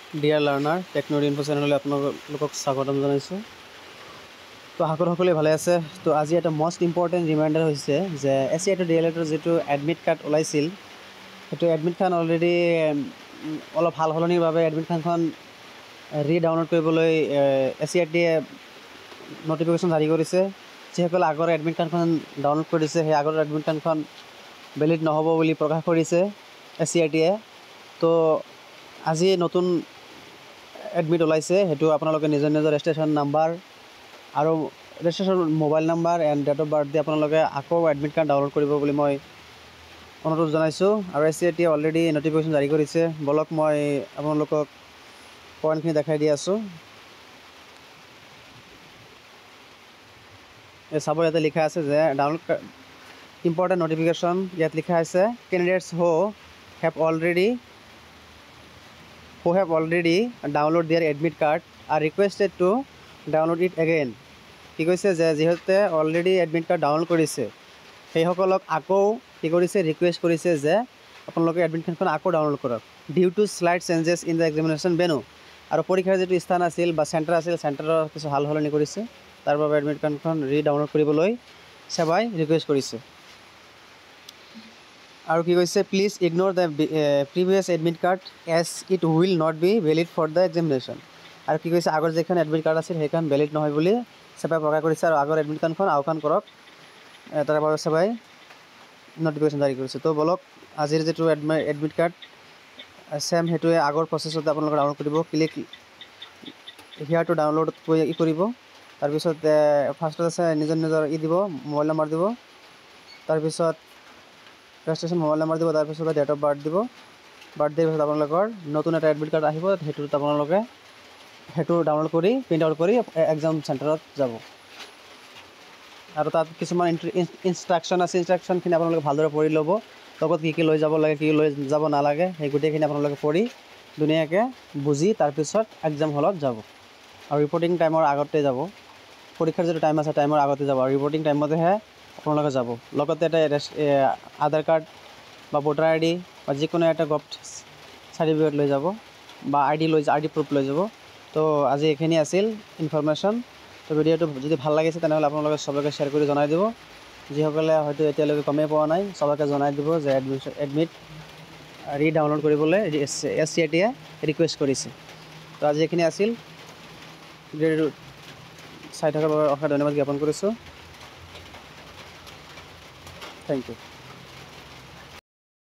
Dear learner technology info চেনেললৈ আপোনালোকক স্বাগতম জনাইছোঁ। তো আশা কৰোঁ সকলোৱে ভালে আছে। তো আজি এটা মষ্ট ইম্পৰ্টেণ্ট ৰিমাইণ্ডাৰ হৈছে যে SCI to DLEDৰ যিটো এডমিট কাৰ্ড ওলাইছিল, সেইটো এডমিট কাৰ্ড অলৰেডি অলপ সাল সলনিৰ বাবে এডমিট কাৰ্ডখন ডাউনলোড কৰিবলৈ SCIয়ে নটিফিকেশ্যন জাৰি কৰিছে। যিসকলে আগৰ এডমিট কাৰ্ডখন ডাউনলোড কৰিছে, সেই আগৰ এডমিট কাৰ্ডখন ভেলিড নহ'ব বুলি প্ৰকাশ কৰিছে SCIয়ে। তো আজি নতুন এডমিট ওলাইছে, সেইটো আপোনালোকে নিজৰ ৰেজিষ্ট্ৰেশ্যন নাম্বাৰ আৰু registration mobile number and date of birth দি আপোনালোকে আকৌ এডমিট কাৰ্ড ডাউনলোড কৰিব বুলি মই অনুৰোধ জনাইছোঁ। আৰু SCIয়ে অলৰেডি নটিফিকেশ্যন জাৰি কৰিছে। বলক মই আপোনালোকক পইণ্টখিনি দেখাই দি আছোঁ। চাব, ইয়াতে লিখা আছে যে ডাউনলোড ইম্পৰ্টেণ্ট নটিফিকেশ্যন। ইয়াত লিখা আছে candidates who have already download their admit card are requested to download it again. কি কৈছে যে যিহেতু অলৰেডি এডমিট কাৰ্ড ডাউনলোড কৰিছে, সেইসকলক আকৌ কি কৰিছে, ৰিকুৱেষ্ট কৰিছে যে আপোনালোকে এডমিট কাৰ্ডখন আকৌ ডাউনলোড কৰক। Due to slight changes in the examination venue, আৰু পৰীক্ষাৰ যিটো স্থান আছিল বা চেণ্টাৰ আছিল, চেণ্টাৰৰ কিছু সাল সলনি কৰিছে। তাৰ বাবে এডমিট কাৰ্ডখন ডাউনলোড কৰিবলৈ সেৱাই ৰিকুৱেষ্ট কৰিছে। আৰু কি কৈছে, please ignore the previous admit card as it will not be valid for the examination. আৰু কি কৈছে, আগৰ যিখন এডমিট কাৰ্ড আছিল সেইখন ভেলিড নহয় বুলি সেৱাই প্ৰকাশ কৰিছে। আৰু আগৰ এডমিট কাৰ্ডখন আওকাণ কৰক, তাৰ বাবে সেৱাই নটিফিকেশ্যন জাৰি কৰিছে। তো বলক আজিৰ যিটো এডমিট কাৰ্ড ছেম সেইটোৱে আগৰ প্ৰচেছতে আপোনালোকে ডাউনলোড কৰিব। ক্লিক হিয়াৰ টু ডাউনলোড কৰিব। তাৰপিছত ফাৰ্ষ্টত আছে নিজৰ দিব, মোবাইল নাম্বাৰ দিব। তাৰপিছত ৰেজিষ্ট্ৰেশ্যন মোবাইল নাম্বাৰ দিব। তাৰপিছত ডেট অফ বাৰ্থ দিব। বাৰ্থ দিয়াৰ পিছত আপোনালোকৰ নতুন এটা এডমিট কাৰ্ড আহিব। সেইটোত আপোনালোকে সেইটো ডাউনলোড কৰি প্ৰিণ্ট আউট কৰি এক্সাম চেণ্টাৰত যাব। আৰু তাত কিছুমান ইনষ্ট্ৰাকশ্যন আছে, ইনষ্ট্ৰাকশ্যনখিনি আপোনালোকে ভালদৰে পঢ়ি ল'ব। লগত কি লৈ যাব লাগে, কি লৈ যাব নালাগে, সেই গোটেইখিনি আপোনালোকে পঢ়ি ধুনীয়াকৈ বুজি তাৰপিছত এক্সাম হলত যাব। আৰু ৰিপৰ্টিং টাইমৰ আগতে যাব। পৰীক্ষাৰ যিটো টাইম আছে টাইমৰ আগতে যাব, আৰু ৰিপৰ্টিং টাইমতেহে আপোনালোকে যাব। লগতে এটা আধাৰ কাৰ্ড বা ভোটাৰ ID বা যিকোনো এটা গভট চাৰ্টিফিকেট লৈ যাব, বা ID প্ৰুফ লৈ যাব। তো আজি এইখিনি আছিল ইনফৰমেশ্যন। তো ভিডিঅ'টো যদি ভাল লাগিছে তেনেহ'লে আপোনালোকে চবকে শ্বেয়াৰ কৰি জনাই দিব। যিসকলে হয়তো এতিয়ালৈকে গমেই পোৱা নাই, চবকে জনাই দিব যে এডমিট ডাউনলোড কৰিবলৈ SCIয়ে ৰিকুৱেষ্ট কৰিছে। তো আজি এইখিনি আছিল। ভিডিঅ'টো চাই থকাৰ বাবে অশেষ ধন্যবাদ জ্ঞাপন কৰিছোঁ। Thank U.